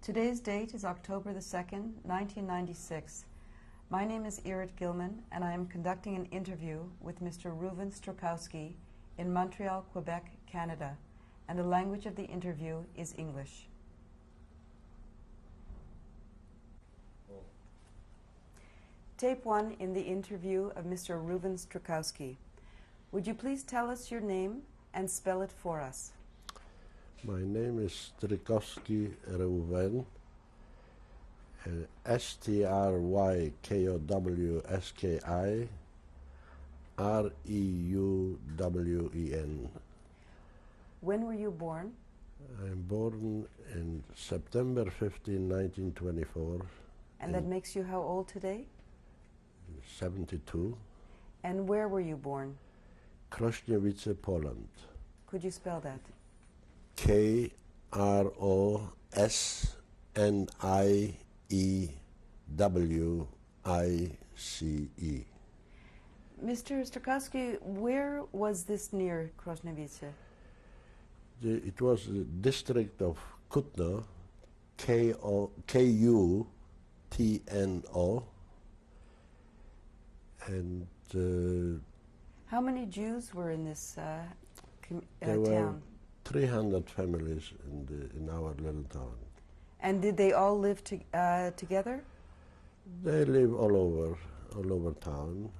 Today's date is October the 2nd, 1996. My name is Irit Gilman, and I am conducting an interview with Mr. Reuwen Strykowski in Montreal, Quebec, Canada, and the language of the interview is English. Tape 1 in the interview of Mr. Reuwen Strykowski. Would you please tell us your name and spell it for us? My name is Strykowski Reuwen, Strykowski Reuwen. When were you born? I'm born in September 15, 1924. And that makes you how old today? 72. And where were you born? Krośniewice, Poland. Could you spell that? Krośniewice. Mr. Strykowski, where was this near Krośniewice? It was the district of Kutno, K-U-T-N-O, and how many Jews were in this there were town? 300 families in our little town. And did they all live together? They live all over town.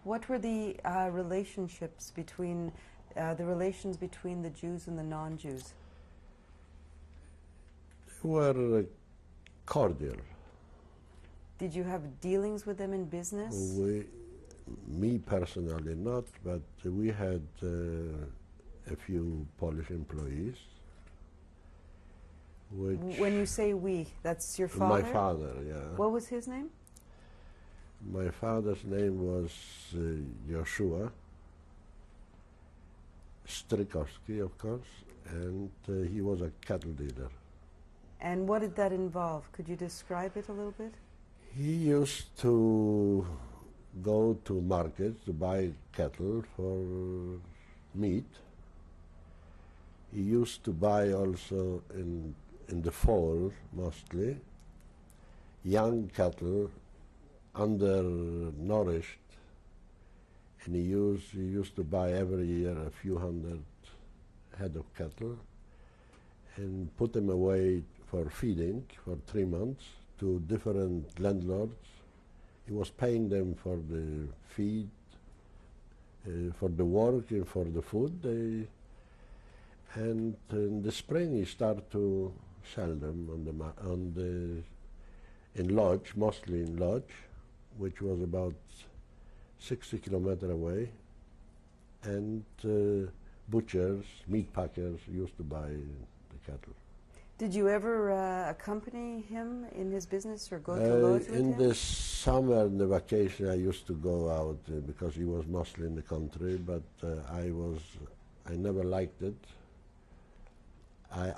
What were the relationships between the relations between the Jews and the non-Jews? They were cordial. Did you have dealings with them in business? Me personally not, but we had a few Polish employees. When you say we, that's your father? My father, yeah. What was his name? My father's name was Joshua Strykowski, of course, and he was a cattle dealer. And what did that involve? Could you describe it a little bit? He used to go to markets to buy cattle for meat. He used to buy also in the fall, mostly, young cattle, undernourished, and he used to buy every year a few hundred head of cattle and put them away for feeding for 3 months to different landlords. He was paying them for the feed, for the work and for the food. And in the spring he started to sell them in Lodz, mostly in Lodz, which was about 60 kilometers away, and butchers, meat packers used to buy the cattle. Did you ever accompany him in his business or go to Lodz with him? In the summer, in the vacation, I used to go out because he was mostly in the country, but I never liked it.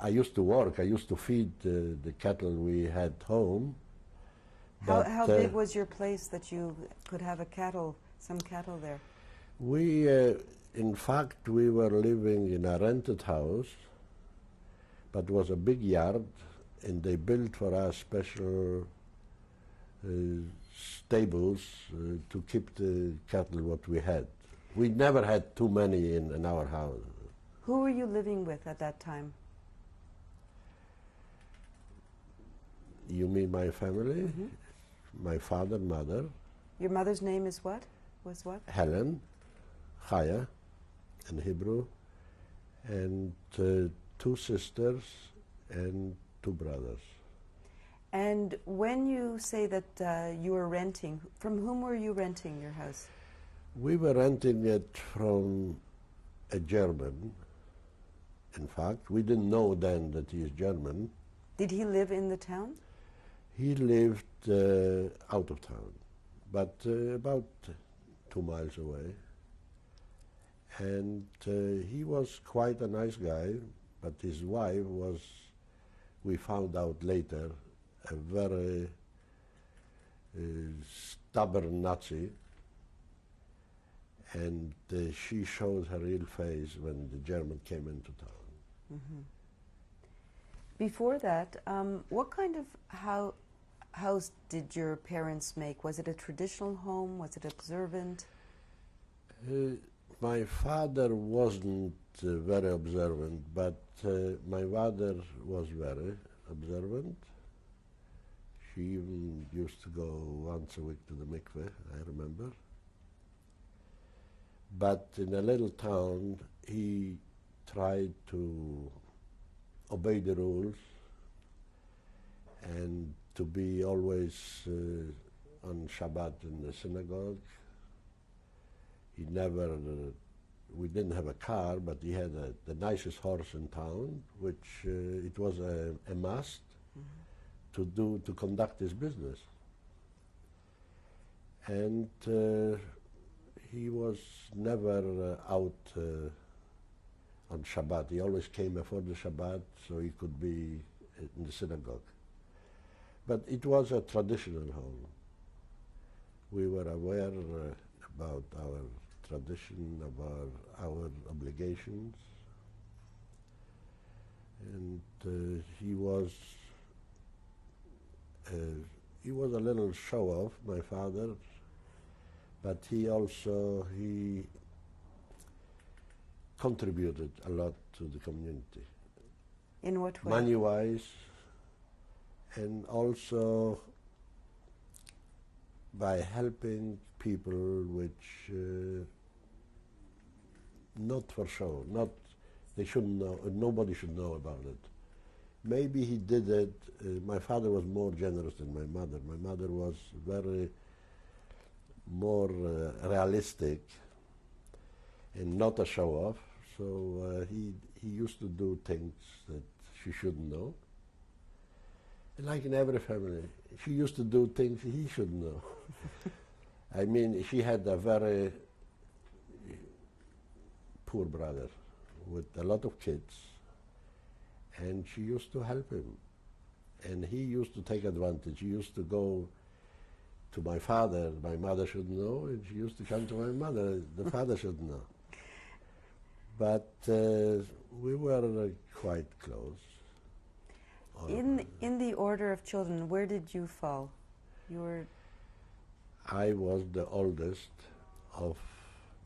I used to work, I used to feed the cattle we had home. How big was your place that you could have some cattle there? In fact, we were living in a rented house, but it was a big yard, and they built for us special stables to keep the cattle what we had. We never had too many in our house. Who were you living with at that time? You mean my family? Mm-hmm. My father, mother. Your mother's name is what? Was what? Helen, Chaya, in Hebrew, and 2 sisters and 2 brothers. And when you say that you were renting, from whom were you renting your house? We were renting it from a German. In fact, we didn't know then that he is German. Did he live in the town? He lived out of town, but about 2 miles away. And he was quite a nice guy, but his wife was, we found out later, a very stubborn Nazi. And she showed her real face when the German came into town. Mm-hmm. Before that, what kind of house did your parents make? Was it a traditional home? Was it observant? My father wasn't very observant, but my mother was very observant. She even used to go once a week to the mikveh, I remember. But in a little town, he tried to obey the rules and to be always on Shabbat in the synagogue. He never, we didn't have a car, but he had the nicest horse in town, which it was a must to conduct his business. And he was never out on Shabbat. He always came before the Shabbat so he could be in the synagogue. But it was a traditional home. We were aware about our tradition, about our obligations. And he was a little show-off, my father, but he contributed a lot to the community. In what way? Money-wise, and also by helping people which not for show, they shouldn't know, nobody should know about it. Maybe he did it, my father was more generous than my mother. My mother was very more realistic and not a show-off, so he used to do things that she shouldn't know. And like in every family, she used to do things he shouldn't know. I mean, she had a very poor brother with a lot of kids, and she used to help him. And he used to take advantage. He used to go to my father shouldn't know, and she used to come to my mother, the father shouldn't know. But we were quite close. In the order of children, where did you fall? You were... I was the oldest of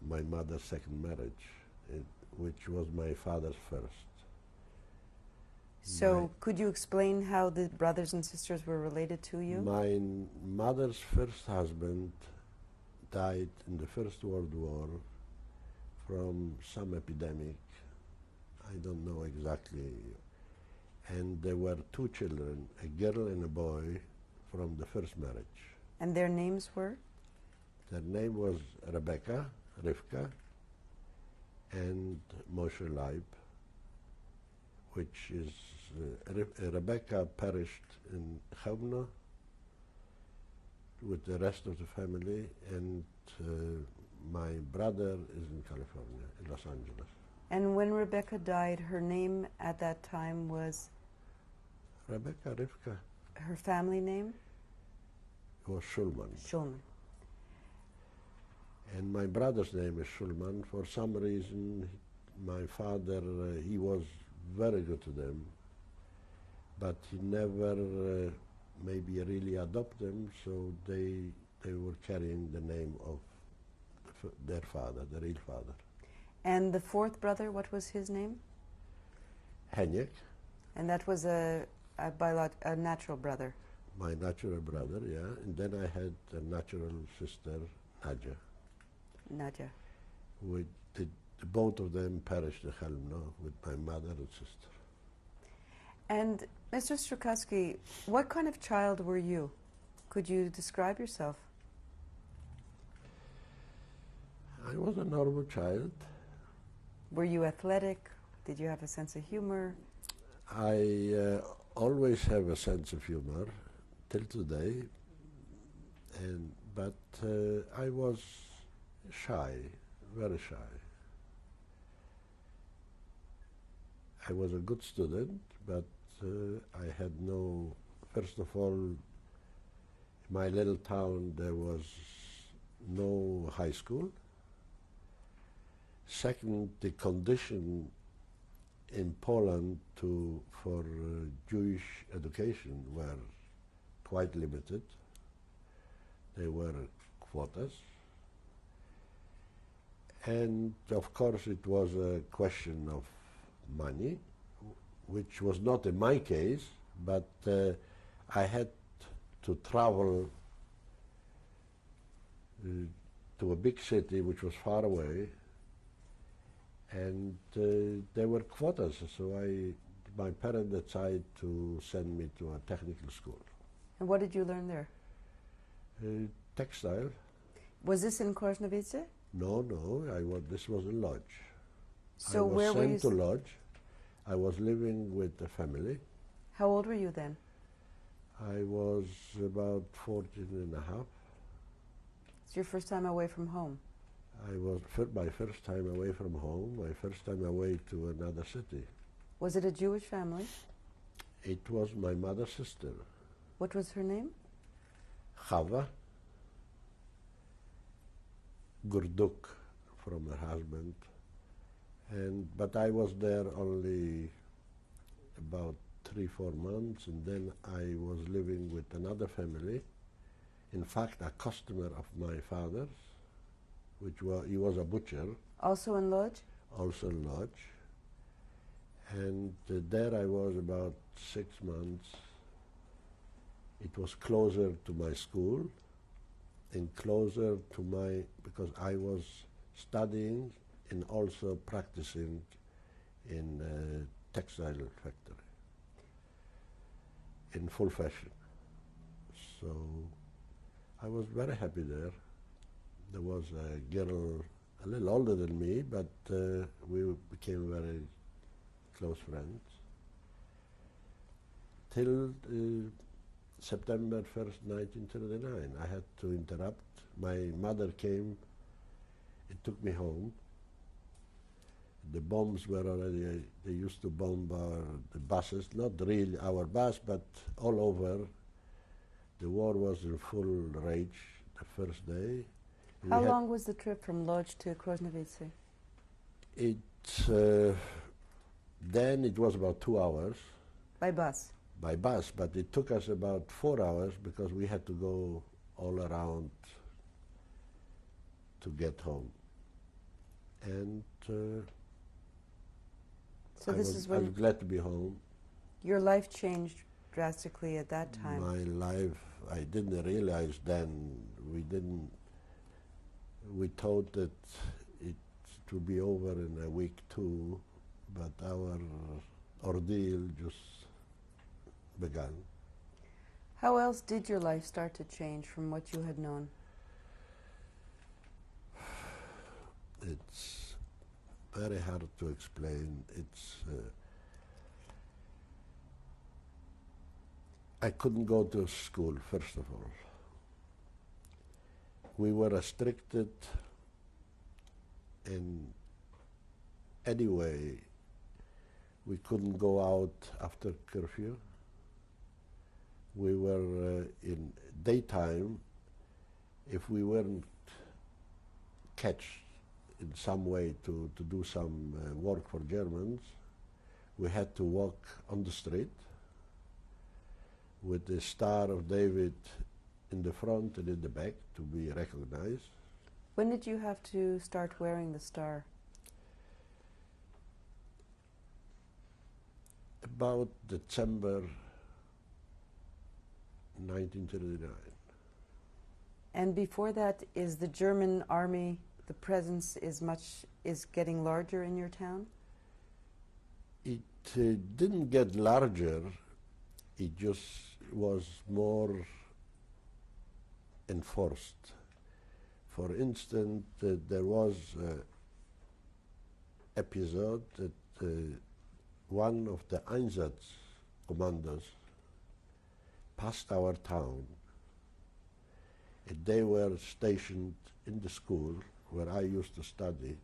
my mother's second marriage, which was my father's first. So could you explain how the brothers and sisters were related to you? My mother's first husband died in the First World War from some epidemic. I don't know exactly. And there were two children, a girl and a boy, from the first marriage. And their names were? Their name was Rebecca, Rivka, and Moshe Leib, which is, Rebecca perished in Chelmna with the rest of the family, and my brother is in California, in Los Angeles. And when Rebecca died, her name at that time was? Rebecca, Rivka. Her family name? It was Schulman. Schulman. And my brother's name is Schulman. For some reason, my father, he was very good to them, but he never maybe really adopted them, so they were carrying the name of their father, the real father. And the fourth brother, what was his name? Henyek. And that was a natural brother? My natural brother, yeah. And then I had a natural sister, Nadja. Nadja. Both of them perished in Chelmna with my mother and sister. And Mr. Strykowski, what kind of child were you? Could you describe yourself? I was a normal child. Were you athletic? Did you have a sense of humor? I always have a sense of humor till today, but I was shy, very shy. I was a good student, but I had no, first of all, in my little town there was no high school. Second, the condition in Poland for Jewish education were quite limited. They were quotas. And of course it was a question of money, which was not in my case, but I had to travel to a big city which was far away, and there were quotas, so my parents decided to send me to a technical school. And what did you learn there? Textile. Was this in Koźnowice? No, this was in Lodz. So I was where were you? sent to Lodz. I was living with the family. How old were you then? I was about 14 and a half. It's your first time away from home. I was my first time away from home, my first time away to another city. Was it a Jewish family? It was my mother's sister. What was her name? Chava Gurduk, from her husband. But I was there only about 3-4 months, and then I was living with another family. In fact, a customer of my father's, he was a butcher. Also in Lodz? Also in Lodz. And there I was about 6 months. It was closer to my school and closer to because I was studying and also practicing in a textile factory in full fashion. So I was very happy there. There was a girl a little older than me, but we became very close friends. Till September 1st, 1939. I had to interrupt. My mother came and took me home. The bombs were already, they used to bomb the buses, not really our bus, but all over. The war was in full rage the first day. How long was the trip from Lodz to Koźnowice? Then it was about 2 hours. By bus? By bus, but it took us about 4 hours because we had to go all around to get home. And so I was glad to be home. Your life changed drastically at that time. My life, I didn't realize then. We thought that it would be over in a week too, but our ordeal just began. How else did your life start to change from what you had known? It's very hard to explain. I couldn't go to school, first of all. We were restricted in any way. We couldn't go out after curfew. We were in daytime. If we weren't catched in some way to do some work for Germans, we had to walk on the street with the Star of David in the front and in the back to be recognized. When did you have to start wearing the star? About December 1939. And before that, is the German army, the presence is getting larger in your town? It didn't get larger, it just was more enforced. For instance, there was an episode that one of the Einsatz commanders passed our town, and they were stationed in the school where I used to study.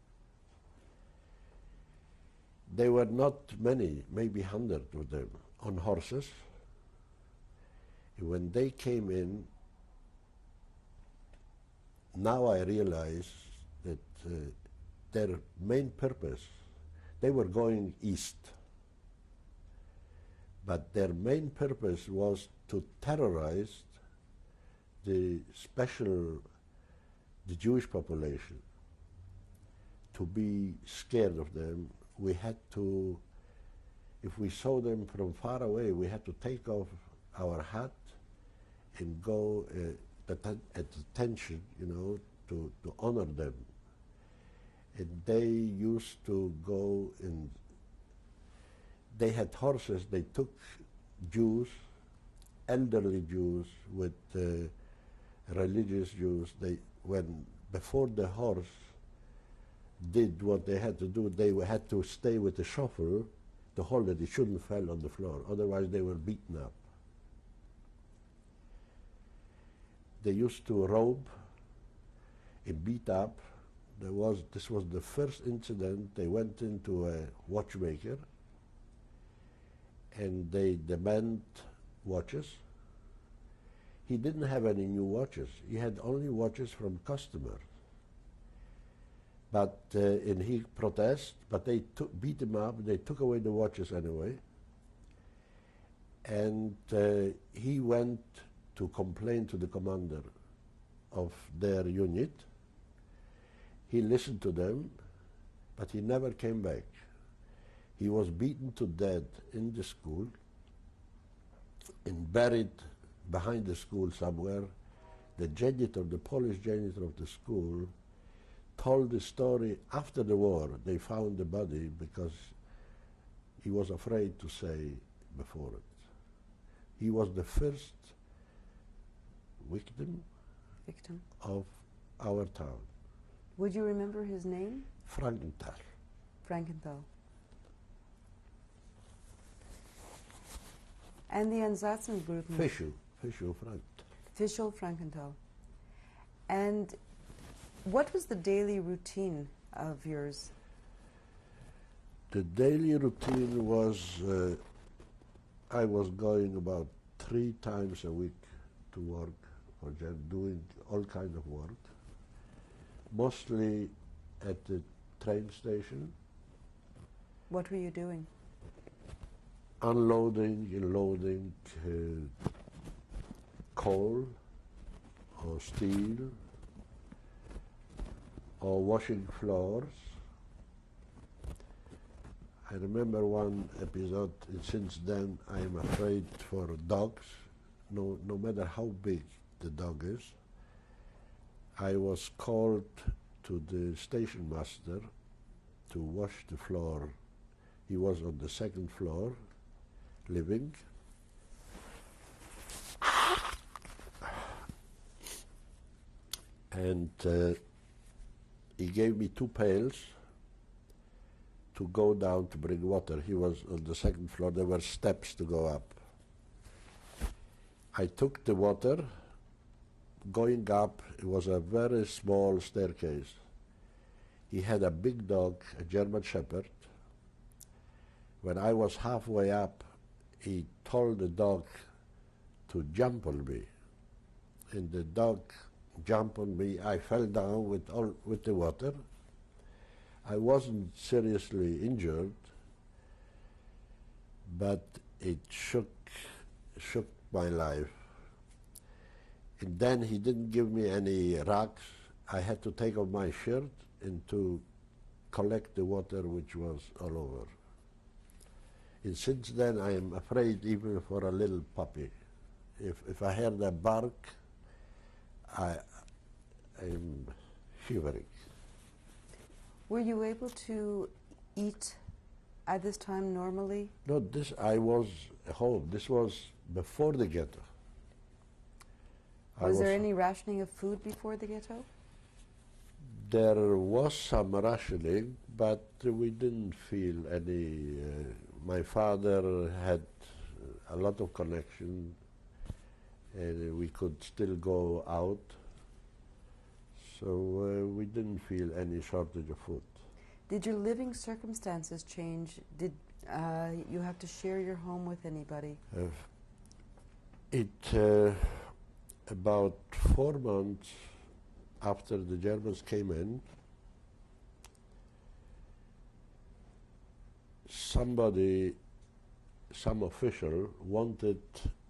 There were not many, maybe 100 of them, on horses. And when they came in, now I realize that their main purpose, they were going east But their main purpose was to terrorize the Jewish population, to be scared of them. We had to, if we saw them from far away, we had to take off our hat and go at attention, to honor them. And they used to go and they had horses. They took Jews, elderly Jews with religious Jews. Before the horse did what they had to do, they had to stay with the chauffeur to hold it. It shouldn't fall on the floor. Otherwise, they were beaten up. They used to robe and beat up. This was the first incident. They went into a watchmaker and they demand watches. He didn't have any new watches. He had only watches from customers. And he protested, but they beat him up. They took away the watches anyway. And he went to complain to the commander of their unit. He listened to them, but he never came back. He was beaten to death in the school and buried behind the school somewhere. The janitor, the Polish janitor of the school, told the story after the war. They found the body because he was afraid to say before it. He was the first victim of our town. Would you remember his name? Frankenthal. Frankenthal. And the Einsatzgruppen? Fischl Frankenthal. Fischl Frankenthal. And what was the daily routine of yours? The daily routine was, I was going about 3 times a week to work, for doing all kinds of work, mostly at the train station. What were you doing? Unloading and loading coal or steel or washing floors. I remember one episode, and since then I am afraid for dogs, no matter how big the dog is. I was called to the station master to wash the floor. He was on the 2nd floor, living. And he gave me 2 pails to go down to bring water. He was on the 2nd floor. There were steps to go up. I took the water. Going up, it was a very small staircase. He had a big dog, a German Shepherd. When I was halfway up, he told the dog to jump on me. And the dog jumped on me. I fell down with the water. I wasn't seriously injured, but it shook my life. And then he didn't give me any rags. I had to take off my shirt and to collect the water which was all over. And since then I am afraid even for a little puppy. If I hear the bark, I'm shivering. Were you able to eat at this time normally? No, I was home. This was before the ghetto. Was there any rationing of food before the ghetto? There was some rationing, but we didn't feel any. My father had a lot of connection, and we could still go out. So we didn't feel any shortage of food. Did your living circumstances change? Did you have to share your home with anybody? About 4 months after the Germans came in, somebody some official wanted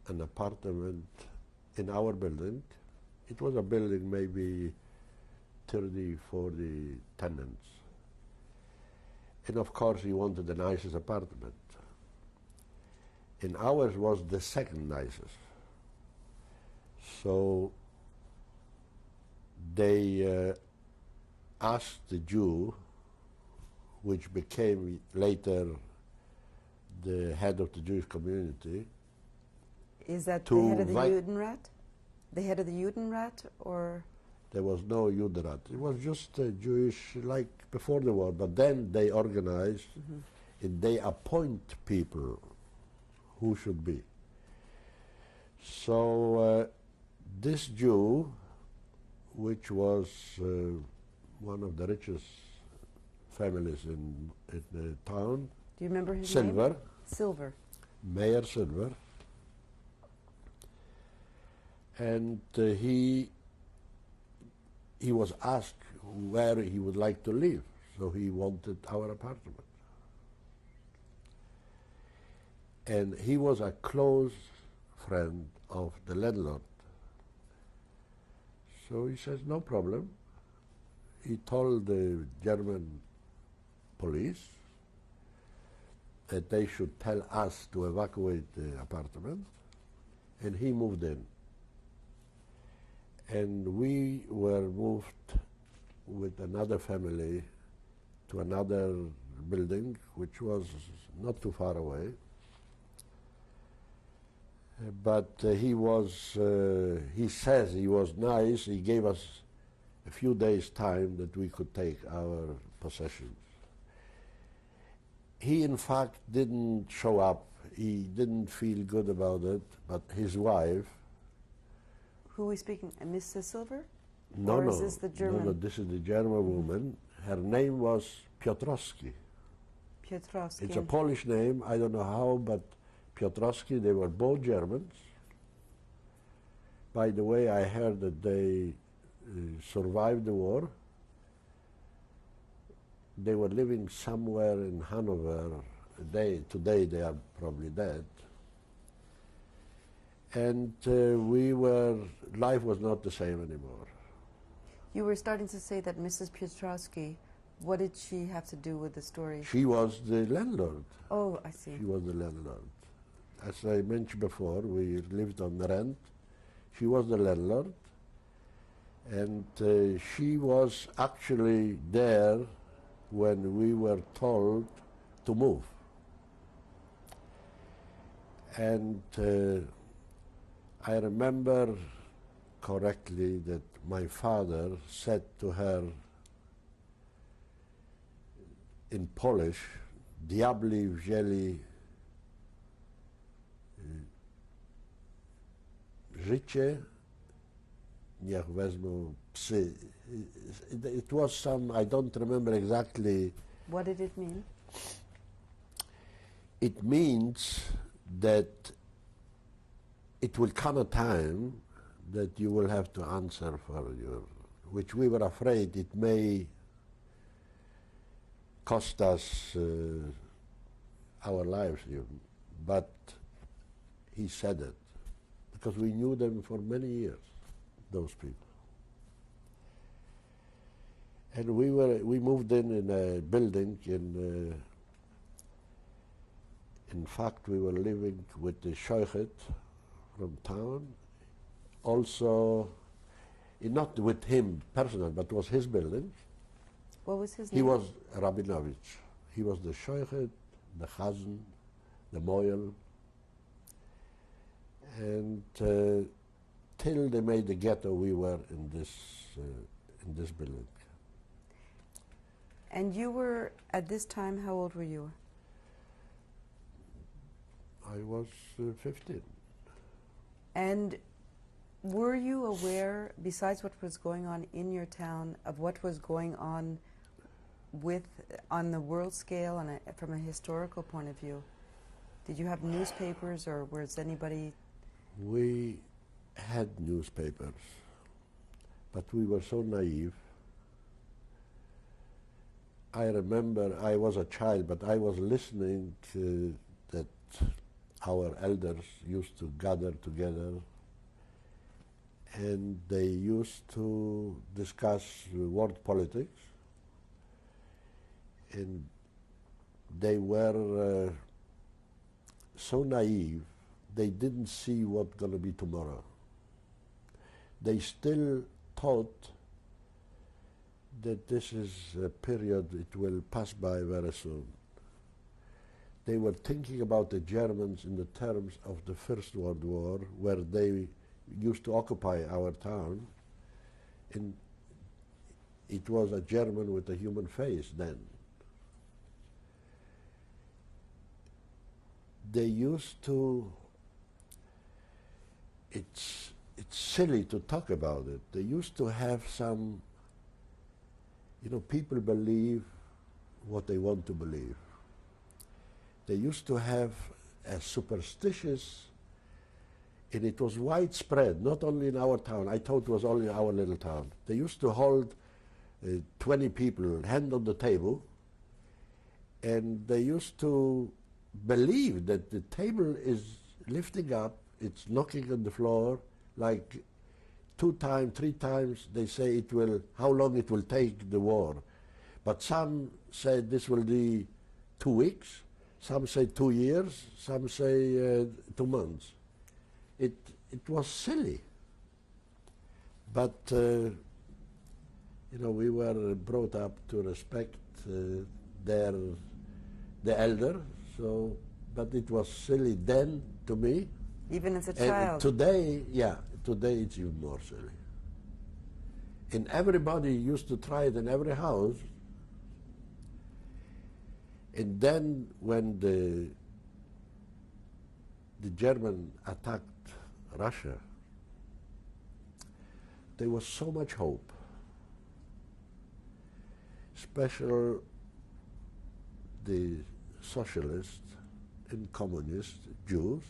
an apartment in our building. It was a building maybe 30, 40 tenants. And of course he wanted the nicest apartment. And ours was the second nicest. So they asked the Jew, which became later the head of the Jewish community. Is that the head of the Judenrat? The head of the Judenrat, or? There was no Judenrat. It was just Jewish, like before the war. But then they organized, and they appoint people who should be. So this Jew, which was one of the richest families in the town. Do you remember his Silver. name? Silver. Mayor Silver. And he was asked where he would like to live, so he wanted our apartment. And he was a close friend of the landlord. So he says, no problem. He told the German police that they should tell us to evacuate the apartment, and he moved in. And we were moved with another family to another building, which was not too far away. But he says he was nice. He gave us a few days' time that we could take our possessions. He, in fact, didn't show up. He didn't feel good about it, but his wife. Who are we speaking? Mrs. Silver? No, or no. Is this the German? No, this is the German woman. Her name was Piotrowski. Piotrowski. It's a Polish name. I don't know how, but Piotrowski, they were both Germans. By the way, I heard that they survived the war. They were living somewhere in Hanover. Today they are probably dead. And life was not the same anymore. You were starting to say that Mrs. Piotrowski, what did she have to do with the story? She was the landlord. Oh, I see. She was the landlord. As I mentioned before, we lived on rent. She was the landlord. And she was actually there when we were told to move. And I remember correctly that my father said to her in Polish, diabli wzięli życie, niech wezmą psy. It was some, I don't remember exactly. What did it mean? It means that it will come a time that you will have to answer for which we were afraid it may cost us our lives even. But he said it, because we knew them for many years, those people. And we moved in a building in fact, we were living with the Shoichet from town. Also, not with him personally, but it was his building. What was his name? He was Rabinovich. He was the Shoichet, the Chazan, the Moyel. And till they made the ghetto, we were in this building. And you were, at this time, how old were you? I was 15. And were you aware, besides what was going on in your town, of what was going on on the world scale and from a historical point of view? Did you have newspapers, or was anybody? We had newspapers, but we were so naive. I remember I was a child, but I was listening to that our elders used to gather together, and they used to discuss world politics, and they were so naive, they didn't see what's going to be tomorrow. They still thought that this is a period, it will pass by very soon. They were thinking about the Germans in the terms of the First World War, where they used to occupy our town, and it was a German with a human face then. They used to, it's silly to talk about it, they used to have some, people believe what they want to believe. They used to have a superstitious, and it was widespread, not only in our town. I thought it was only our little town. They used to hold 20 people, hand on the table, and they used to believe that the table is lifting up, it's knocking on the floor, like 2 times, 3 times. They say it will, how long it will take the war. But some said this will be 2 weeks. Some say 2 years, some say 2 months. It was silly. But, we were brought up to respect the elder, so, but it was silly then to me. Even as a And child? today it's even more silly. And everybody used to try it in every house. And then when the German attacked Russia, there was so much hope, especially the socialists and communist Jews.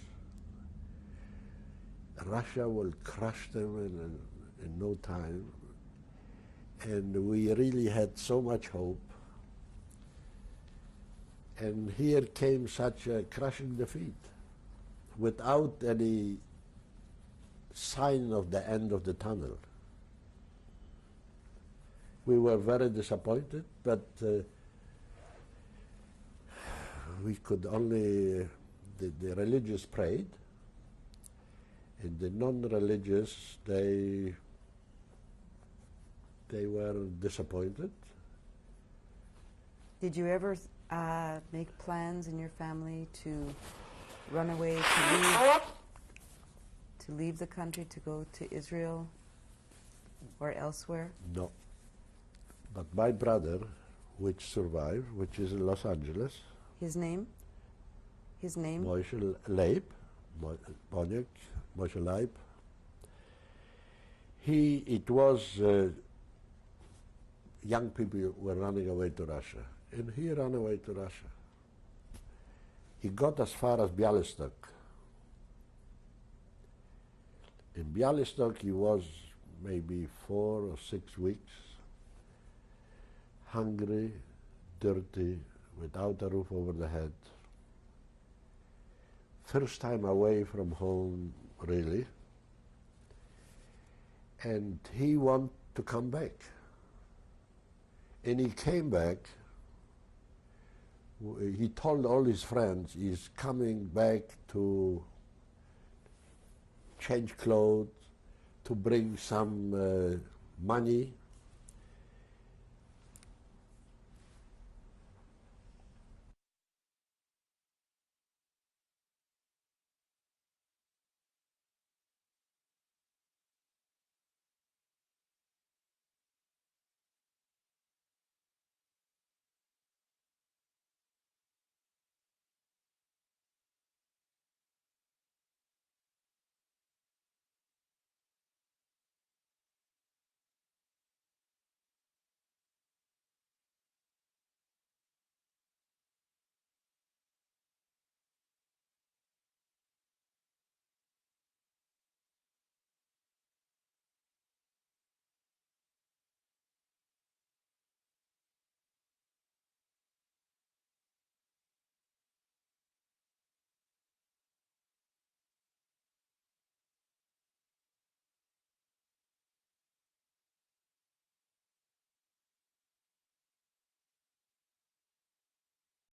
Russia will crush them in no time, and we really had so much hope. And here came such a crushing defeat without any sign of the end of the tunnel. We were very disappointed, but we could only, the religious prayed, and the non-religious, they were disappointed. Did you ever make plans in your family to run away, to leave the country, to go to Israel or elsewhere? No. But my brother, which survived, which is in Los Angeles. His name? His name? Moshe Leib, Moshe Leib. It was young people were running away to Russia, and he ran away to Russia. He got as far as Bialystok. In Bialystok he was maybe 4 or 6 weeks, hungry, dirty, without a roof over the head. First time away from home, really. And he wanted to come back. And he came back. He told all his friends he's coming back to change clothes, to bring some money